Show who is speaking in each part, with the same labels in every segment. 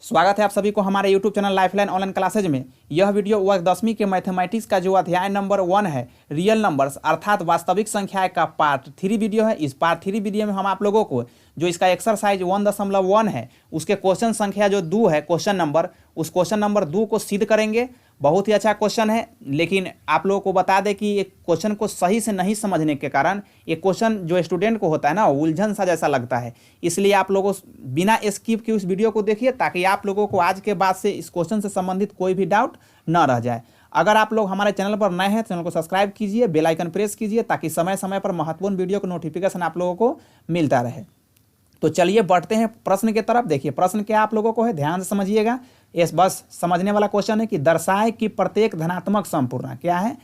Speaker 1: स्वागत है आप सभी को हमारे YouTube channel lifeline online classes में। यह वीडियो वर्ग 10वीं के मैथमेटिक्स का जो अध्याय नंबर 1 है, रियल नंबर्स अर्थात वास्तविक संख्याएं का पार्ट 3 वीडियो है। इस पार्ट 3 वीडियो में हम आप लोगों को जो इसका एक्सरसाइज 1.1 है उसके क्वेश्चन संख्या जो 2 है, क्वेश्चन नंबर, उस क्वेश्चन नंबर 2 को सिद्ध करेंगे। बहुत ही अच्छा क्वेश्चन है, लेकिन आप लोगों को बता दें कि एक क्वेश्चन को सही से नहीं समझने के कारण ये क्वेश्चन जो स्टूडेंट को होता है ना, उलझन सा जैसा लगता है। इसलिए आप लोगों बिना स्किप के उस वीडियो को देखिए ताकि आप लोगों को आज के बाद से इस क्वेश्चन से संबंधित कोई भी डाउट न रह जाए। अगर आप लोग हमारे चैनल पर नए हैं, चैनल को सब्सक्राइब कीजिए, बेल आइकन प्रेस कीजिए ताकि समय समय पर महत्वपूर्ण वीडियो का नोटिफिकेशन आप लोगों को मिलता रहे। तो चलिए बढ़ते हैं प्रश्न की तरफ। देखिए प्रश्न क्या आप लोगों को है, ध्यान से समझिएगा। ये बस समझने वाला क्वेश्चन है कि दर्शाए कि प्रत्येक धनात्मक समपूर्णांक क्या है।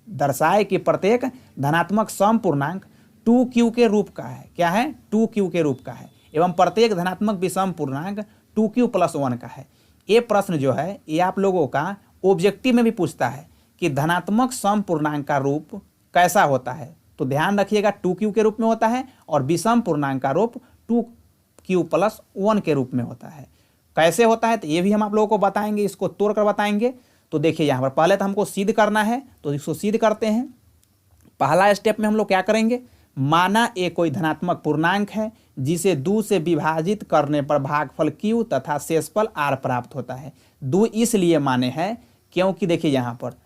Speaker 1: दर्शाए कि प्रत्येक धनात्मक समपूर्णांक 2q के रूप का है। क्या है? 2q के रूप का है एवं प्रत्येक धनात्मक विषम पूर्णांक 2q+1 का है। ये प्रश्न जो है ये आप लोगों का ऑब्जेक्टिव में भी पूछता है कि धनात्मक समपूर्णांक का रूप कैसा होता है। तो ध्यान रखिएगा 2q के रूप में होता है और विषम पूर्णांक का रूप 2q+1 के रूप में होता है। कैसे होता है तो ये भी हम आप लोगों को बताएंगे, इसको तोड़ कर बताएंगे। तो देखिए यहाँ पर पहले तो हमको सिद्ध करना है, तो इसको सिद्ध करते हैं। पहला स्टेप में हम लोग क्या करेंगे, माना ए कोई धनात्मक पूर्णांक है जिसे 2 से विभाजित करने पर भागफल q तथा शेषफल r प्राप्त होता है। 2 इसलिए माने हैं क्योंकि देखिए यहाँ पर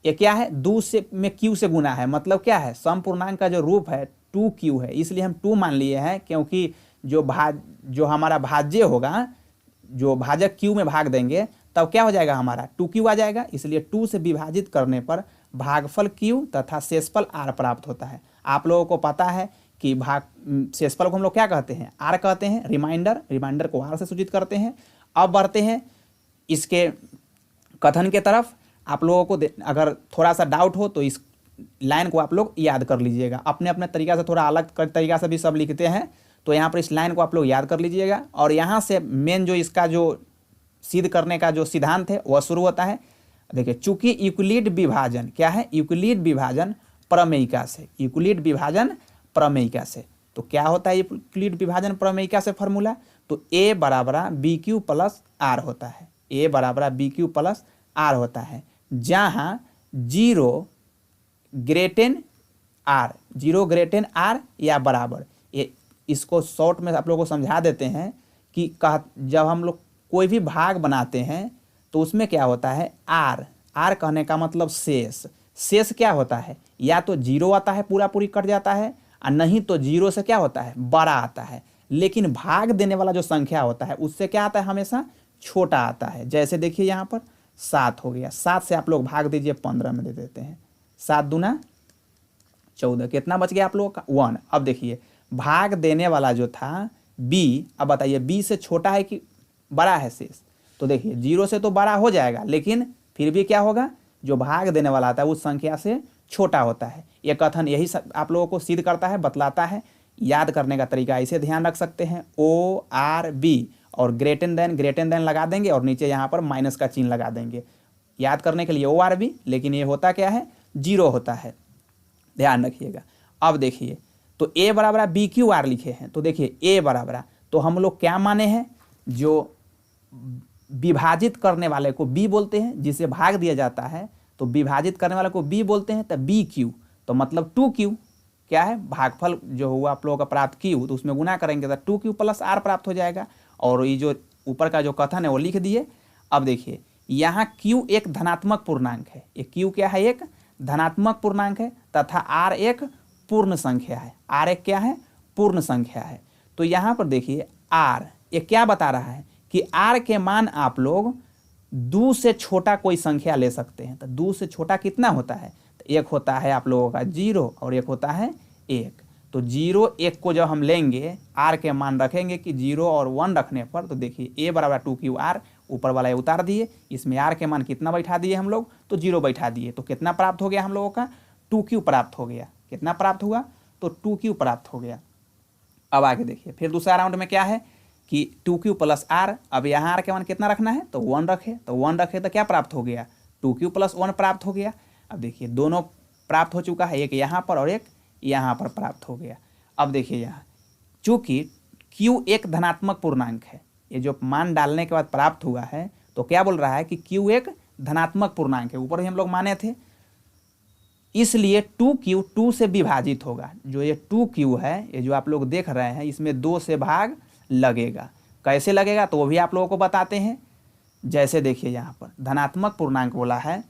Speaker 1: ये क्या है, 2 से में q से गुना है, मतलब क्या है, समपूर्णांक का जो रूप है 2q है, इसलिए हम 2 मान लिए हैं। क्योंकि जो हमारा भाज्य होगा, जो भाजक q में भाग देंगे तब क्या हो जाएगा, हमारा 2q आ जाएगा। इसलिए 2 से विभाजित करने पर भागफल q तथा शेषफल r प्राप्त होता है। आप लोगों को पता है कि शेषफल को हम लोग क्या कहते हैं, r कहते हैं। रिमाइंडर को r से सूचित करते हैं। अब बढ़ते हैं इसके कथन के तरफ। आप लोगों को अगर थोड़ा सा डाउट हो तो इस लाइन को आप लोग याद कर लीजिएगा। अपने अपने तरीका से, थोड़ा अलग तरीका से भी सब लिखते हैं, तो यहाँ पर इस लाइन को आप लोग याद कर लीजिएगा। और यहाँ से मेन जो इसका जो सिद्ध करने का जो सिद्धांत है वह शुरू होता है। देखिए चूंकि यूक्लिड विभाजन क्या है, यूक्लिड विभाजन प्रमेयिका से, यूक्लिड विभाजन प्रमेयिका से। तो क्या होता है यूक्लिड विभाजन प्रमेयिका से फॉर्मूला, तो a बराबर bq+r होता है। a बराबर bq+r होता है, जहाँ 0 ग्रेटेन r या बराबर। ये इसको शॉर्ट में आप लोगों को समझा देते हैं कि जब हम लोग कोई भी भाग बनाते हैं तो उसमें क्या होता है, r कहने का मतलब शेष क्या होता है, या तो 0 आता है, पूरा पूरी कट जाता है, और नहीं तो 0 से क्या होता है, बड़ा आता है। लेकिन भाग देने वाला जो संख्या होता है उससे क्या आता है, हमेशा छोटा आता है। जैसे देखिए यहाँ पर 7 हो गया, 7 से आप लोग भाग दीजिए 15 में दे देते हैं, 7 दूना 14, कितना बच गया आप लोगों का, 1। अब देखिए भाग देने वाला जो था b, अब बताइए b से छोटा है कि बड़ा है शेष। तो देखिए 0 से तो बड़ा हो जाएगा, लेकिन फिर भी क्या होगा, जो भाग देने वाला आता है उस संख्या से छोटा होता है। यह कथन यही आप लोगों को सिद्ध करता है, बतलाता है। याद करने का तरीका इसे ध्यान रख सकते हैं, ORB और ग्रेटर देन लगा देंगे और नीचे यहाँ पर माइनस का चिन्ह लगा देंगे याद करने के लिए ORB, लेकिन ये होता क्या है, 0 होता है, ध्यान रखिएगा। अब देखिए तो a बराबर bq r लिखे हैं, तो देखिए a बराबर, तो हम लोग क्या माने हैं, जो विभाजित करने वाले को b बोलते हैं, जिसे भाग दिया जाता है तो विभाजित करने वाले को b बोलते हैं, तो bq, तो मतलब 2q क्या है, भागफल जो हुआ आप लोगों का प्राप्त q, तो उसमें गुना करेंगे तो 2q+r प्राप्त हो जाएगा। और ये जो ऊपर का जो कथन है वो लिख दिए। अब देखिए यहाँ q एक धनात्मक पूर्णांक है, ये q क्या है, एक धनात्मक पूर्णांक है, तथा r एक पूर्ण संख्या है। r एक क्या है, पूर्ण संख्या है। तो यहाँ पर देखिए r ये क्या बता रहा है कि r के मान आप लोग 2 से छोटा कोई संख्या ले सकते हैं। तो 2 से छोटा कितना होता है, तो एक होता है आप लोगों का 0 और एक होता है 1। तो 0 1 को जब हम लेंगे, r के मान रखेंगे कि 0 और 1 रखने पर, तो देखिए a बराबर 2qr, ऊपर वाला ये उतार दिए, इसमें r के मान कितना बैठा दिए हम लोग, तो 0 बैठा दिए। तो कितना प्राप्त हो गया हम लोगों का, 2q प्राप्त हो गया। कितना प्राप्त हुआ, तो 2q प्राप्त हो गया। अब आगे देखिए फिर दूसरा राउंड में क्या है कि 2q+r, अब यहाँ r के मान कितना रखना है, तो 1 रखे, तो 1 रखे तो क्या प्राप्त हो गया, 2q+1 प्राप्त हो गया। अब देखिए दोनों प्राप्त हो चुका है, एक यहाँ पर और एक यहाँ पर प्राप्त हो गया। अब देखिए यहाँ चूंकि q एक धनात्मक पूर्णांक है, ये जो मान डालने के बाद प्राप्त हुआ है, तो क्या बोल रहा है कि Q एक धनात्मक पूर्णांक है, ऊपर ही हम लोग माने थे, इसलिए 2Q 2 से विभाजित होगा। जो ये 2Q है, ये जो आप लोग देख रहे हैं, इसमें 2 से भाग लगेगा। कैसे लगेगा तो वो भी आप लोगों को बताते हैं। जैसे देखिए यहाँ पर धनात्मक पूर्णांक बोला है,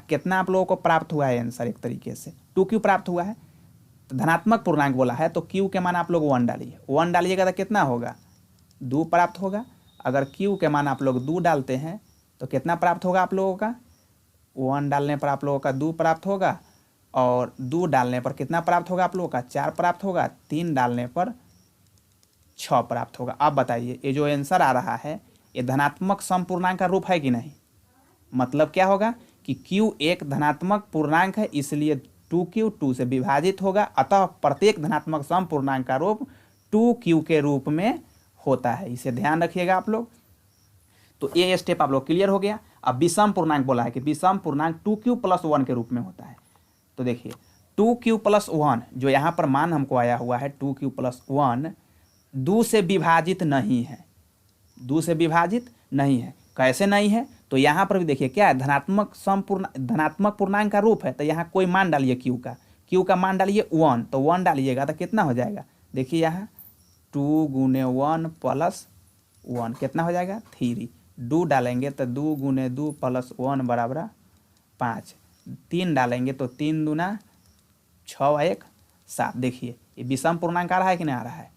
Speaker 1: कितना आप लोगों को प्राप्त हुआ है आंसर, एक तरीके से 2Q प्राप्त हुआ है। तो धनात्मक पूर्णांक बोला है तो Q के मान आप लोग 1 डालिए, 1 डालिएगा तो कितना होगा, 2 प्राप्त होगा। अगर Q के मान आप लोग 2 डालते हैं तो कितना प्राप्त होगा आप लोगों का, 1 डालने पर आप लोगों का 2 प्राप्त होगा, और 2 डालने पर कितना प्राप्त होगा आप लोगों का, 4 प्राप्त होगा, 3 डालने पर 6 प्राप्त होगा। अब बताइए ये जो आंसर आ रहा है ये धनात्मक समपूर्णांक का रूप है कि नहीं। मतलब क्या होगा कि Q एक धनात्मक पूर्णांक है, इसलिए 2Q 2 से विभाजित होगा, अतः प्रत्येक धनात्मक समपूर्णांक का रूप 2Q के रूप में होता है। इसे ध्यान रखिएगा आप लोग। तो ये स्टेप आप लोग क्लियर हो गया। अब विषम पूर्णांक बोला है कि विषम पूर्णांक 2Q + 1 के रूप में होता है। तो देखिए 2Q + 1 जो यहाँ पर मान हमको आया हुआ है 2Q + 1 2 से विभाजित नहीं है, 2 से विभाजित नहीं है। कैसे नहीं है तो यहाँ पर भी देखिए क्या है, धनात्मक पूर्णांक का रूप है, तो यहाँ कोई मान डालिए Q का मान डालिए 1, तो 1 डालिएगा तो कितना हो जाएगा, देखिए यहाँ 2 × 1 + 1 कितना हो जाएगा 3, 2 डालेंगे तो 2 × 2 + 1 = 5, 3 डालेंगे तो 3 दूना 6 × 1 7। देखिए ये विषम पूर्णांक आ रहा है कि नहीं आ रहा है।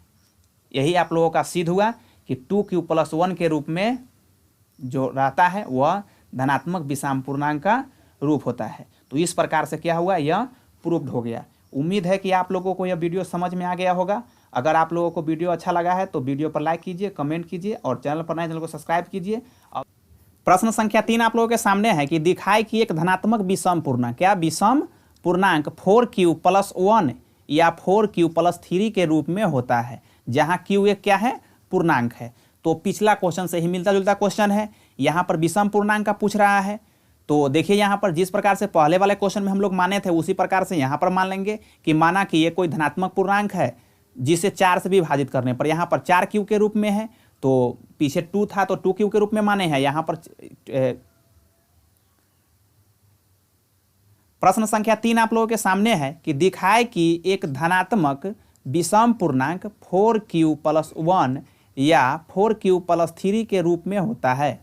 Speaker 1: यही आप लोगों का सिद्ध हुआ कि 2Q + 1 के रूप में जो रहता है वह धनात्मक विषम पूर्णांक का रूप होता है। तो इस प्रकार से क्या हुआ, यह प्रूव्ड हो गया। उम्मीद है कि आप लोगों को यह वीडियो समझ में आ गया होगा। अगर आप लोगों को वीडियो अच्छा लगा है तो वीडियो पर लाइक कीजिए, कमेंट कीजिए, और चैनल पर नए चैनल को सब्सक्राइब कीजिए। प्रश्न संख्या 3 आप लोगों के सामने है कि दिखाए कि एक धनात्मक विषम पूर्णांक, क्या विषम पूर्णांक 4Q + 1 या 4Q + 3 के रूप में होता है, जहाँ Q एक क्या है, पूर्णांक है। तो पिछला क्वेश्चन से ही मिलता जुलता क्वेश्चन है, यहाँ पर विषम पूर्णांक का पूछ रहा है। तो देखिए यहाँ पर जिस प्रकार से पहले वाले क्वेश्चन में हम लोग माने थे उसी प्रकार से यहाँ पर मान लेंगे कि माना कि ये कोई धनात्मक पूर्णांक है जिसे 4 से विभाजित करने पर यहाँ पर 4Q के रूप में है, तो पीछे 2 था तो 2Q के रूप में माने हैं। यहाँ पर प्रश्न संख्या 3 आप लोगों के सामने है कि दिखाए कि एक धनात्मक विषम पूर्णांक 4Q + 1 या 4Q + 3 के रूप में होता है।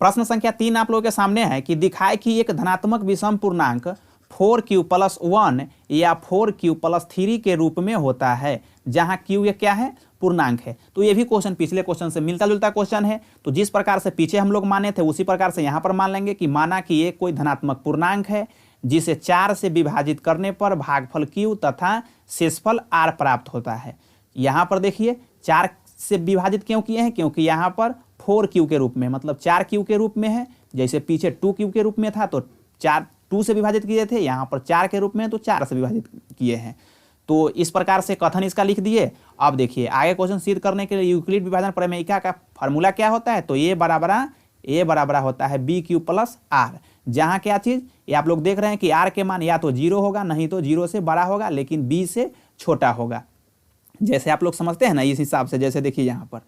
Speaker 1: प्रश्न संख्या 3 आप लोगों के सामने है कि दिखाए कि एक धनात्मक विषम पूर्णांक 4Q + 1 या 4Q + 3 के रूप में होता है, जहां Q ये क्या है, पूर्णांक है। तो ये भी क्वेश्चन पिछले क्वेश्चन से मिलता जुलता क्वेश्चन है। तो जिस प्रकार से पीछे हम लोग माने थे उसी प्रकार से यहाँ पर मान लेंगे कि माना कि ये कोई धनात्मक पूर्णांक है जिसे 4 से विभाजित करने पर भागफल Q तथा शेषफल R प्राप्त होता है। यहाँ पर देखिए 4 से विभाजित क्यों किए हैं, क्योंकि यहाँ पर 4Q के रूप में, मतलब 4Q के रूप में है। जैसे पीछे 2Q के रूप में था तो 2 से विभाजित किए थे, यहाँ पर 4 के रूप में तो 4 से विभाजित किए हैं। तो इस प्रकार से कथन इसका लिख दिए। अब देखिए आगे क्वेश्चन सिद्ध करने के लिए यूक्लिड विभाजन प्रमेयिका का फॉर्मूला क्या होता है, तो ए बराबर होता है BQ + R, जहाँ क्या चीज़ ये आप लोग देख रहे हैं कि R के मान या तो 0 होगा, नहीं तो 0 से बड़ा होगा, लेकिन B से छोटा होगा। जैसे आप लोग समझते हैं ना, इस हिसाब से जैसे देखिए यहाँ पर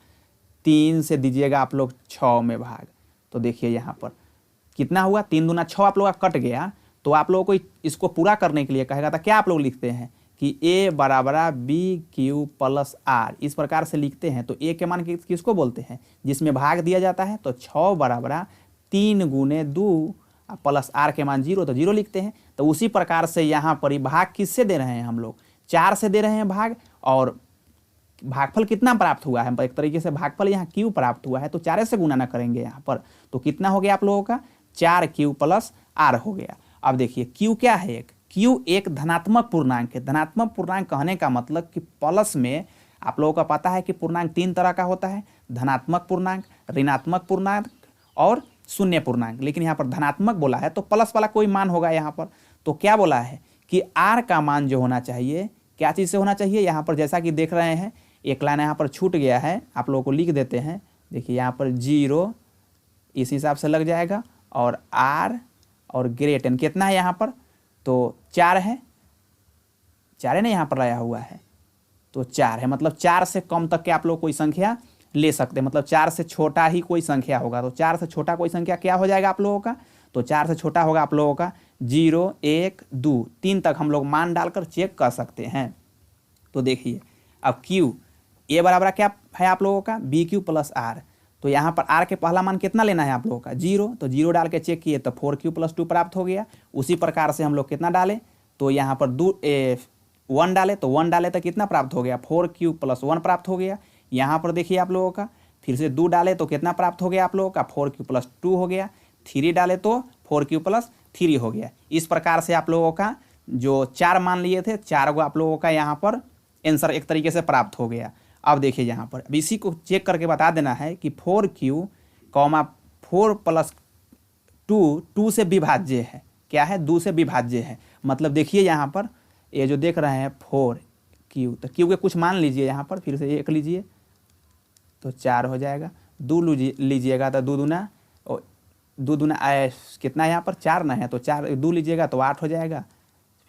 Speaker 1: 3 से दीजिएगा आप लोग 6 में भाग, तो देखिए यहाँ पर कितना हुआ, 3 दूना 6 आप लोग का कट गया। तो आप लोगों को इसको पूरा करने के लिए कहेगा तो क्या आप लोग लिखते हैं कि A = BQ + R, इस प्रकार से लिखते हैं। तो A के मान किसको बोलते हैं, जिसमें भाग दिया जाता है। तो 6 = 3 × 2 + R के मान 0, तो 0 लिखते हैं। तो उसी प्रकार से यहाँ पर भाग किससे दे रहे हैं, हम लोग 4 से दे रहे हैं भाग, और भागफल कितना प्राप्त हुआ है, एक तरीके से भागफल यहाँ Q प्राप्त हुआ है, तो 4 से गुना ना करेंगे यहाँ पर, तो कितना हो गया आप लोगों का 4Q + R हो गया। अब देखिए Q क्या है, Q एक धनात्मक पूर्णांक है। धनात्मक पूर्णांक कहने का मतलब कि प्लस में आप लोगों का पता है कि पूर्णांक 3 तरह का होता है, धनात्मक पूर्णांक, ऋणात्मक पूर्णांक और शून्य पूर्णांक। लेकिन यहाँ पर धनात्मक बोला है तो प्लस वाला कोई मान होगा यहाँ पर। तो क्या बोला है कि R का मान जो होना चाहिए, क्या चीज़ से होना चाहिए, यहाँ पर जैसा कि देख रहे हैं एक लाइन यहाँ पर छूट गया है, आप लोगों को लिख देते हैं। देखिए यहाँ पर 0 इस हिसाब से लग जाएगा, और R और ग्रेटर कितना है यहाँ पर तो 4 है, 4 है ना यहाँ पर लाया हुआ है, तो 4 है, मतलब 4 से कम तक के आप लोग कोई संख्या ले सकते हैं, मतलब 4 से छोटा ही कोई संख्या होगा। तो 4 से छोटा कोई संख्या क्या हो जाएगा आप लोगों का, तो 4 से छोटा होगा आप लोगों का 0, 1, 2, 3 तक हम लोग मान डालकर चेक कर सकते हैं। तो देखिए अब Q ए बराबर क्या है आप लोगों का BQ प्लस R। तो यहाँ पर R के पहला मान कितना लेना है आप लोगों का 0, तो 0 डाल के चेक किए तो 4Q प्लस 2 प्राप्त हो गया। उसी प्रकार से हम लोग कितना डालें, तो यहाँ पर 1 डाले, तो 1 डाले तो कितना प्राप्त हो गया 4Q प्लस 1 प्राप्त हो गया। यहाँ पर देखिए आप लोगों का फिर से 2 डाले तो कितना प्राप्त हो गया आप लोगों का 4Q प्लस 2 हो गया। 3 डाले तो 4Q प्लस 3 हो गया। इस प्रकार से आप लोगों का जो 4 मान लिए थे 4 को आप लोगों का यहाँ पर आंसर एक तरीके से प्राप्त हो गया। अब देखिए यहाँ पर अब इसी को चेक करके बता देना है कि 4Q, 4 प्लस 2 से विभाज्य है, क्या है 2 से विभाज्य है। मतलब देखिए यहाँ पर ये जो देख रहे हैं 4Q, तो Q के कुछ मान लीजिए यहाँ पर, फिर से 1 लीजिए तो 4 हो जाएगा, 2 लीजिएगा तो 2 दूना कितना है यहाँ पर 4 ना है, तो 4 2 लीजिएगा तो 8 हो जाएगा,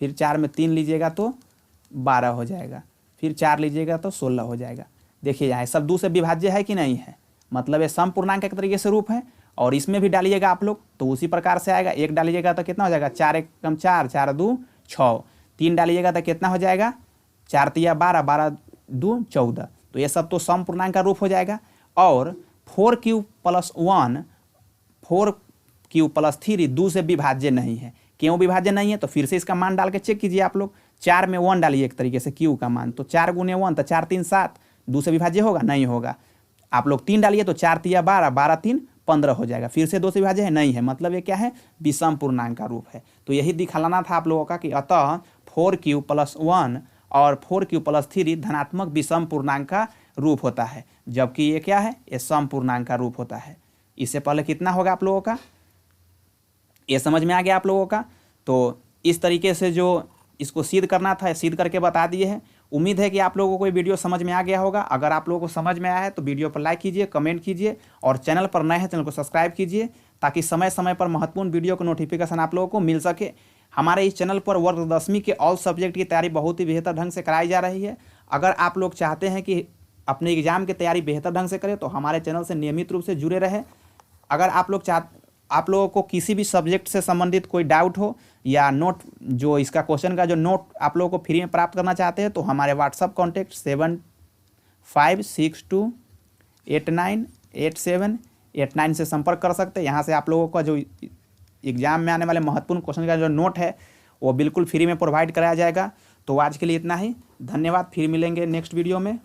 Speaker 1: फिर 4 में 3 लीजिएगा तो 12 हो जाएगा, फिर 4 लीजिएगा तो 16 हो जाएगा। देखिए यहाँ सब 2 से विभाज्य है कि नहीं है, मतलब ये सम पूर्णांक एक तरीके से रूप है। और इसमें भी डालिएगा आप लोग तो उसी प्रकार से आएगा, 1 डालिएगा तो कितना हो जाएगा 4 1 कम 4, 4 2 6, 3 डालिएगा तो कितना हो जाएगा 4 3 12, 12 2 14। तो ये सब तो सम पूर्णांक का रूप हो जाएगा। और 4Q प्लस 1, 4Q प्लस 3 2 से विभाज्य नहीं है। क्यों विभाज्य नहीं है, तो फिर से इसका मान डाल के चेक कीजिए आप लोग। 4 में 1 डालिए एक तरीके से Q का मान, तो 4 गुने 1 तो 4 3 7, 2 से विभाज्य होगा नहीं होगा। आप लोग 3 डालिए तो 4 3 12, 12 3 15 हो जाएगा, फिर से 2 से विभाज्य है नहीं है, मतलब ये क्या है विषम पूर्णांक का रूप है। तो यही दिखाना था आप लोगों का कि अतः 4Q प्लस 1 और 4Q प्लस 3 धनात्मक विषम पूर्णांक का रूप होता है, जबकि ये क्या है ये सम पूर्णांक का रूप होता है। इससे पहले कितना होगा आप लोगों का, ये समझ में आ गया आप लोगों का। तो इस तरीके से जो इसको सिद्ध करना था सिद्ध करके बता दिए हैं। उम्मीद है कि आप लोगों को ये वीडियो समझ में आ गया होगा। अगर आप लोगों को समझ में आया है तो वीडियो पर लाइक कीजिए, कमेंट कीजिए, और चैनल पर नए हैं चैनल को सब्सक्राइब कीजिए, ताकि समय समय पर महत्वपूर्ण वीडियो का नोटिफिकेशन आप लोगों को मिल सके। हमारे इस चैनल पर वर्ग 10वीं के ऑल सब्जेक्ट की तैयारी बहुत ही बेहतर ढंग से कराई जा रही है। अगर आप लोग चाहते हैं कि अपने एग्जाम की तैयारी बेहतर ढंग से करें तो हमारे चैनल से नियमित रूप से जुड़े रहें। अगर आप लोगों को किसी भी सब्जेक्ट से संबंधित कोई डाउट हो या नोट, जो इसका क्वेश्चन का जो नोट आप लोगों को फ्री में प्राप्त करना चाहते हैं, तो हमारे व्हाट्सअप कॉन्टैक्ट 7562898789 से संपर्क कर सकते हैं। यहाँ से आप लोगों का जो एग्जाम में आने वाले महत्वपूर्ण क्वेश्चन का जो नोट है वो बिल्कुल फ्री में प्रोवाइड कराया जाएगा। तो आज के लिए इतना ही, धन्यवाद। फिर मिलेंगे नेक्स्ट वीडियो में।